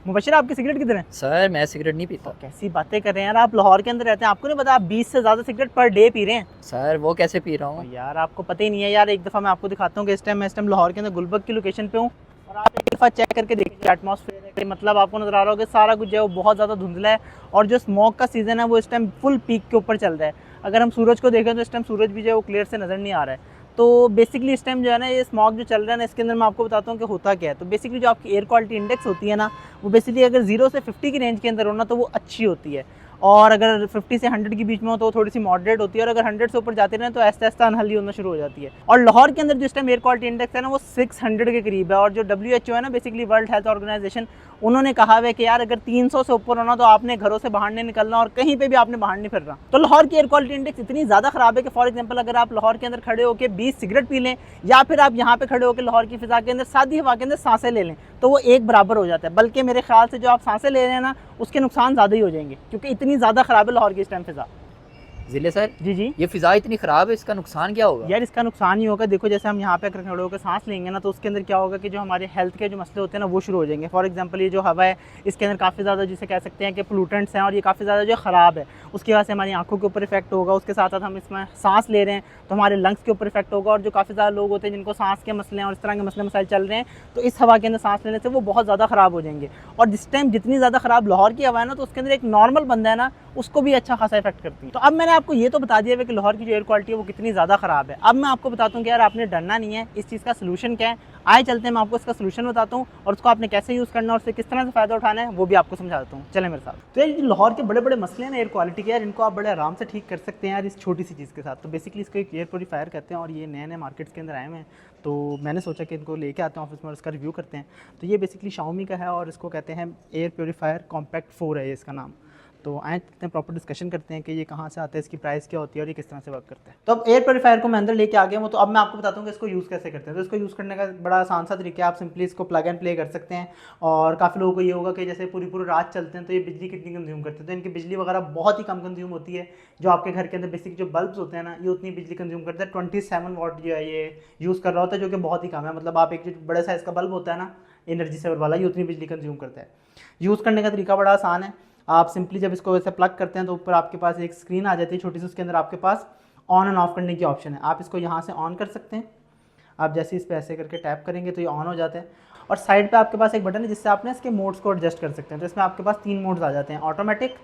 मुबशिर, आपकी सिगरेट किधर है? सर मैं सिगरेट नहीं पीता। कैसी बातें कर रहे हैं यार, आप लाहौर के अंदर रहते हैं, आपको नहीं पता आप 20 से ज़्यादा सिगरेट पर डे पी रहे हैं? सर वो कैसे पी रहा हूँ? यार आपको पता ही नहीं है यार, एक दफ़ा मैं आपको दिखाता हूँ कि इस टाइम लाहौर के अंदर गुलबर्ग की लोकेशन पे हूँ और आप एक दफ़ा चेक करके देखिए एटमॉस्फेयर है, मतलब आपको नज़र आ रहा होगा सारा कुछ जो है वो बहुत ज़्यादा धुंधला है और जो स्मोक का सीज़न है वो इस टाइम फुल पीक के ऊपर चल रहा है। अगर हम सूरज को देखें तो इस टाइम सूरज भी जो है वो क्लियर से नज़र नहीं आ रहा है। तो बेसिकली इस टाइम जो है ना ये स्मॉग जो चल रहा है ना, इसके अंदर मैं आपको बताता हूँ कि होता क्या है। तो बेसिकली जो आपकी एयर क्वालिटी इंडेक्स होती है ना, वो बेसिकली अगर 0 से 50 की रेंज के अंदर हो ना तो वो अच्छी होती है, और अगर 50 से 100 के बीच में हो तो थोड़ी सी मॉडरेट होती है, और अगर 100 से ऊपर जाते रहें तो ऐसा ऐसा अनहली होना शुरू हो जाती है। और लाहौर के अंदर जिस टाइम एयर क्वालिटी इंडेक्स है ना वो 600 के करीब है, और जो WHO है ना, बेसिकली वर्ल्ड हेल्थ ऑर्गेनाइजेशन, उन्होंने कहा है कि यार अगर 300 से ऊपर होना तो आपने घरों से बाहर नहीं निकलना और कहीं पे भी आपने बाहर नहीं फिरना। तो लाहौर की एयर क्वालिटी इंडेक्स इतनी ज़्यादा ख़राब है कि फॉर एग्जांपल अगर आप लाहौर के अंदर खड़े होकर 20 सिगरेट पी लें या फिर आप यहाँ पे खड़े होकर लाहौर की फ़िज़ा के अंदर सादी हवा के अंदर सांसें ले लें तो वो एक बराबर हो जाता है। बल्कि मेरे ख्याल से जो आप सांसें ले रहे हैं ना उसके नुकसान ज़्यादा ही हो जाएंगे, क्योंकि इतनी ज़्यादा ख़राब है लाहौर की इस टाइम फ़िज़ा। जिले सर, जी ये फ़िज़ा इतनी ख़राब है, इसका नुकसान क्या होगा? यार इसका नुकसान ही होगा। देखो जैसे हम यहाँ पे खड़े होकर सांस लेंगे ना तो उसके अंदर क्या होगा कि जो हमारे हेल्थ के जो मसले होते हैं ना वो शुरू हो जाएंगे। फॉर एग्जांपल ये जो हवा है इसके अंदर काफ़ी ज़्यादा जिसे कह सकते हैं कि पोल्यूटेंट्स हैं और ये काफ़ी ज़्यादा जो ख़राब है, उसकी वजह से हमारी आंखों के ऊपर इफेक्ट होगा। उसके साथ साथ हम इसमें सांस ले रहे हैं तो हमारे लंग्स के ऊपर इफेक्ट होगा, और जो काफ़ी ज़्यादा लोग होते हैं जिनको सांस के मसले हैं और इस तरह के मसले मसाइल चल रहे हैं तो इस हवा के अंदर सांस लेने से वो बहुत ज़्यादा ख़राब हो जाएंगे। और जिस टाइम जितनी ज़्यादा ख़राब लाहौर की हवा है ना तो उसके अंदर एक नॉर्मल बंदा है ना उसको भी अच्छा खासा इफेक्ट करती है। तो अब मैंने आपको ये तो बता दिया है कि लाहौर की जो एयर क्वालिटी है वो कितनी ज़्यादा ख़राब है। अब मैं आपको बताता हूँ कि यार आपने डरना नहीं है, इस चीज़ का सलूशन क्या है। आए चलते हैं, मैं आपको इसका सलूशन बताता हूँ और उसको आपने कैसे यूज़ करना है और उससे किस तरह से फ़ायदा उठाना है वो भी आपको समझा देता हूँ। चले मेरे साथ। तो यार जो लाहौर के बड़े बड़े मसले हैं ना एयर क्वालिटी के, यार इनको आप बड़े आराम से ठीक कर सकते हैं यार इस छोटी सी चीज़ के साथ। तो बेसिकली इसको एक एयर प्योरीफायर कहते हैं और ये नए नए मार्केट्स के अंदर आए हुए हैं, तो मैंने सोचा कि इनको लेके आते हैं ऑफिस में और इसका रिव्यू करते हैं। तो ये बेसिकली Xiaomi का है और इसको कहते हैं एयर प्योरीफायर कॉम्पैक्ट 4 है ये इसका नाम। तो आए हैं प्रॉपर डिस्कशन करते हैं कि ये कहाँ से आता है, इसकी प्राइस क्या होती है और ये किस तरह से वर्क करता है। तो अब एयर प्योरीफायर को मैं अंदर लेके आ गया हूँ, तो अब मैं आपको बताता हूँ कि इसको यूज़ कैसे करते हैं। तो इसको यूज़ करने का बड़ा आसान सा तरीका है, आप सिंपली इसको प्लग एंड प्ले कर सकते हैं। और काफ़ी लोगों को ये होगा कि जैसे पूरी पूरी रात चलते हैं तो ये बिजली कितनी कंज्यूम करते हैं, तो इनकी बिजली वगैरह बहुत ही कम कंज्यूम होती है। जो आपके घर के अंदर बेसिक जो बल्ब्स होते हैं ना ये उतनी बिजली कंज्यूम करते हैं। 27 वाट जो है ये यूज़ कर रहा होता है, जो कि बहुत ही कम है। मतलब आप एक जो बड़े साइज़ का बल्ब होता है ना एनर्जी सेवर वाला, ये उतनी बिजली कंज्यूम करता है। यूज़ करने का तरीका बड़ा आसान है। आप सिंपली जब इसको वैसे प्लग करते हैं तो ऊपर आपके पास एक स्क्रीन आ जाती है छोटी सी, उसके अंदर आपके पास ऑन एंड ऑफ करने की ऑप्शन है। आप इसको यहाँ से ऑन कर सकते हैं। आप जैसे इस पे ऐसे करके टैप करेंगे तो ये ऑन हो जाता है। और साइड पे आपके पास एक बटन है जिससे आपने इसके मोड्स को एडजस्ट कर सकते हैं। तो इसमें आपके पास 3 मोड्स आ जाते हैं, ऑटोमेटिक,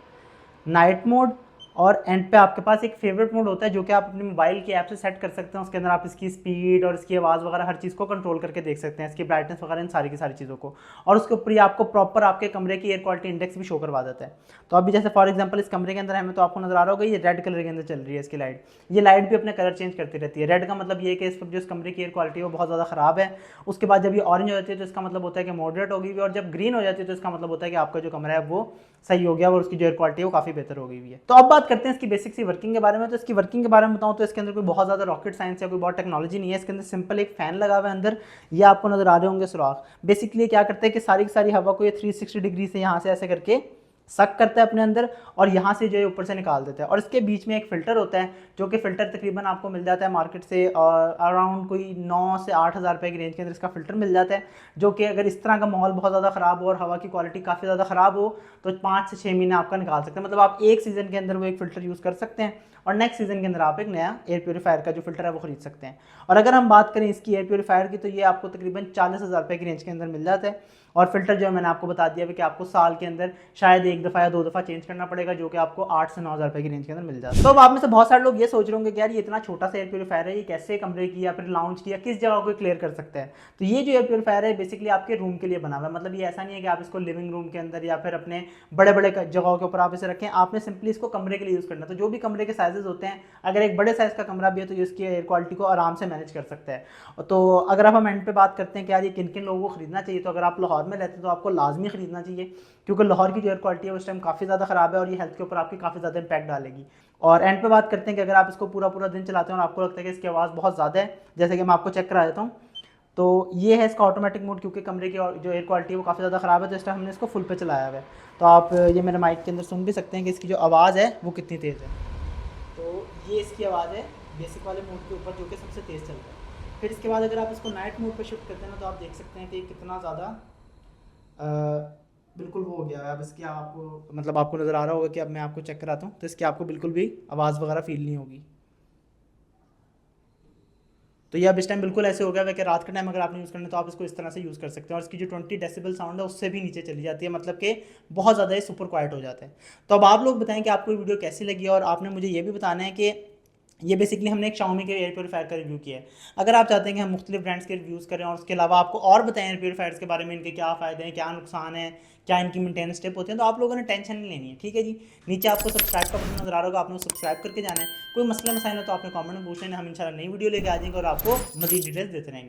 नाइट मोड और एंड पे आपके पास एक फेवरेट मोड होता है जो कि आप अपने मोबाइल की ऐप से सेट कर सकते हैं। उसके अंदर आप इसकी स्पीड और इसकी आवाज़ वगैरह हर चीज़ को कंट्रोल करके देख सकते हैं, इसकी ब्राइटनेस वगैरह इन सारी की सारी चीज़ों को। और उसके ऊपर ये आपको प्रॉपर आपके कमरे की एयर क्वालिटी इंडेक्स भी शो करवा देता है। तो अभी जैसे फॉर एग्जांपल इस कमरे के अंदर हमें तो आपको नजर आ रहा होगा ये रेड कलर के अंदर चल रही है इसकी लाइट। ये लाइट भी अपने कलर चेंज करती रहती है। रेड का मतलब ये है कि इस वक्त जो इस कमरे की एयर क्वालिटी है वो बहुत ज़्यादा ख़राब है। उसके बाद जब ये ऑरेंज हो जाती है तो इसका मतलब होता है कि मॉडरेट होगी हुई, और जब ग्रीन हो जाती है तो इसका मतलब होता है कि आपका जो कमरा है वो सही हो गया और उसकी जो एयर क्वालिटी है वो काफ़ी बेहतर हो गई हुई है। तो अब बात करते हैं इसकी बेसिक सी वर्किंग के बारे में। तो इसकी वर्किंग के बारे में बताऊं तो इसके अंदर कोई बहुत ज़्यादा रॉकेट साइंस या कोई बहुत टेक्नोलॉजी नहीं है। इसके अंदर सिंपल एक फैन लगा हुआ है अंदर, ये आपको नजर आ रहे होंगे सुराख। बेसिकली क्या करते हैं कि सारी की सारी हवा को ये 360 डिग्री से यहाँ से ऐसे करके सक करता है अपने अंदर और यहाँ से जो है ऊपर से निकाल देता है। और इसके बीच में एक फ़िल्टर होता है जो कि फ़िल्टर तकरीबन आपको मिल जाता है मार्केट से अराउंड कोई 9 से 8 हज़ार रुपये की रेंज के अंदर इसका फ़िल्टर मिल जाता है। जो कि अगर इस तरह का माहौल बहुत ज़्यादा ख़राब हो और हवा की क्वालिटी काफ़ी ज़्यादा ख़राब हो तो 5 से 6 महीने आपका निकाल सकते हैं। मतलब आप एक सीज़न के अंदर वो एक फ़िल्टर यूज़ कर सकते हैं और नेक्स्ट सीज़न के अंदर आप एक नया एयर प्योरीफायर का जो फ़िल्टर है वो खरीद सकते हैं। और अगर हम बात करें इसकी एयर प्योरीफायर की तो ये आपको तकरीबन 40 हज़ार रुपये की रेंज के अंदर मिल जाता है। और फिल्टर जो है मैंने आपको बता दिया है कि आपको साल के अंदर शायद 1 दफ़ा या 2 दफ़ा चेंज करना पड़ेगा, जो कि आपको 8 से 9 हज़ार रुपये की रेंज के अंदर मिल जाता है। तो अब आप में से बहुत सारे लोग ये सोच रहे होंगे कि यार ये इतना छोटा सा एयर प्योरीफायर है, ये कैसे कमरे की या फिर लाउंज की या किस जगह को क्लियर कर सकता है। तो ये जो एयर प्योरीफायर है बेसिकली आपके रूम के लिए बना हुआ है। मतलब ये ऐसा नहीं है कि आप इसको लिविंग रूम के अंदर या फिर अपने बड़े बड़े जगहों के ऊपर आप इसे रखें। आपने सिंपली इसको कमरे के लिए यूज़ करना है। तो जो भी कमरे के साइजेस होते हैं, अगर एक बड़े साइज़ का कमरा भी है तो ये इसकी एयर क्वालिटी को आराम से मैनेज कर सकता है। तो अगर अब हम एंड पे बात करते हैं कि यार ये किन किन लोगों को खरीदना चाहिए, तो अगर आप लाहौर में रहते हैं तो आपको लाजमी खरीदना चाहिए, क्योंकि लाहौर की जो एयर क्वालिटी है उस टाइम काफ़ी ज़्यादा ख़राब है और ये हेल्थ के ऊपर आपकी काफ़ी ज़्यादा इंपैक्ट डालेगी। और एंड पे बात करते हैं कि अगर आप इसको पूरा पूरा दिन चलाते हैं और आपको लगता है कि इसकी आवाज़ बहुत ज़्यादा है, जैसे कि मैं आपको चेक करा देता हूँ। तो ये है इसका ऑटोमेटिक मोड, क्योंकि कमरे की जो एयर क्वालिटी है वो काफ़ी ज़्यादा ख़राब है तो इस टाइम हमने इसको फुल पे चलाया हुआ है। तो आप ये मेरे माइक के अंदर सुन भी सकते हैं कि इसकी जो आवाज़ है वो कितनी तेज़ है। तो ये इसकी आवाज़ है बेसिक वाले मोड के ऊपर, जो कि सबसे तेज़ चलता है। फिर इसके बाद अगर आप इसको नाइट मोड पे शिफ्ट करते हैं ना तो आप देख सकते हैं कि कितना ज़्यादा बिल्कुल वो हो गया है। अब इसकी आपको मतलब आपको नज़र आ रहा होगा कि अब मैं आपको चेक कराता हूँ, तो इसकी आपको बिल्कुल भी आवाज़ वगैरह फील नहीं होगी। तो ये अब इस टाइम बिल्कुल ऐसे हो गया है कि रात के टाइम अगर आपने यूज़ करना है तो आप इसको इस तरह से यूज़ कर सकते हैं, और इसकी जो 20 डेसिबल साउंड है उससे भी नीचे चली जाती है, मतलब कि बहुत ज़्यादा ये सुपर क्वाइट हो जाता है। तो अब आप लोग बताएं कि आपको ये वीडियो कैसी लगी, और आपने मुझे ये भी बताना है कि ये बेसिकली हमने एक Xiaomi के एयर प्योरीफायर का रिव्यू किया है। अगर आप चाहते हैं कि हम मुख्तलिफ ब्रांड्स के रिव्यूज़ करें और उसके अलावा आपको और बताएं एयर प्योरीफायर्स के बारे में, इनके क्या फ़ायदे हैं, क्या नुकसान है, क्या इनकी मेंटेनेंस स्टेप होते हैं, तो आप लोगों ने टेंशन नहीं लेनी है, ठीक है जी। नीचे आपको सब्सक्राइब का बटन नजर आ रहा होगा, आपने सब्सक्राइब करके जाना है। कोई मसला मसाइल है तो आपने कमेंट में पूछ लेना, हम इंशाल्लाह नई वीडियो लेके आ जाएंगे और आपको मज़ीद डिटेल्स देते रहेंगे।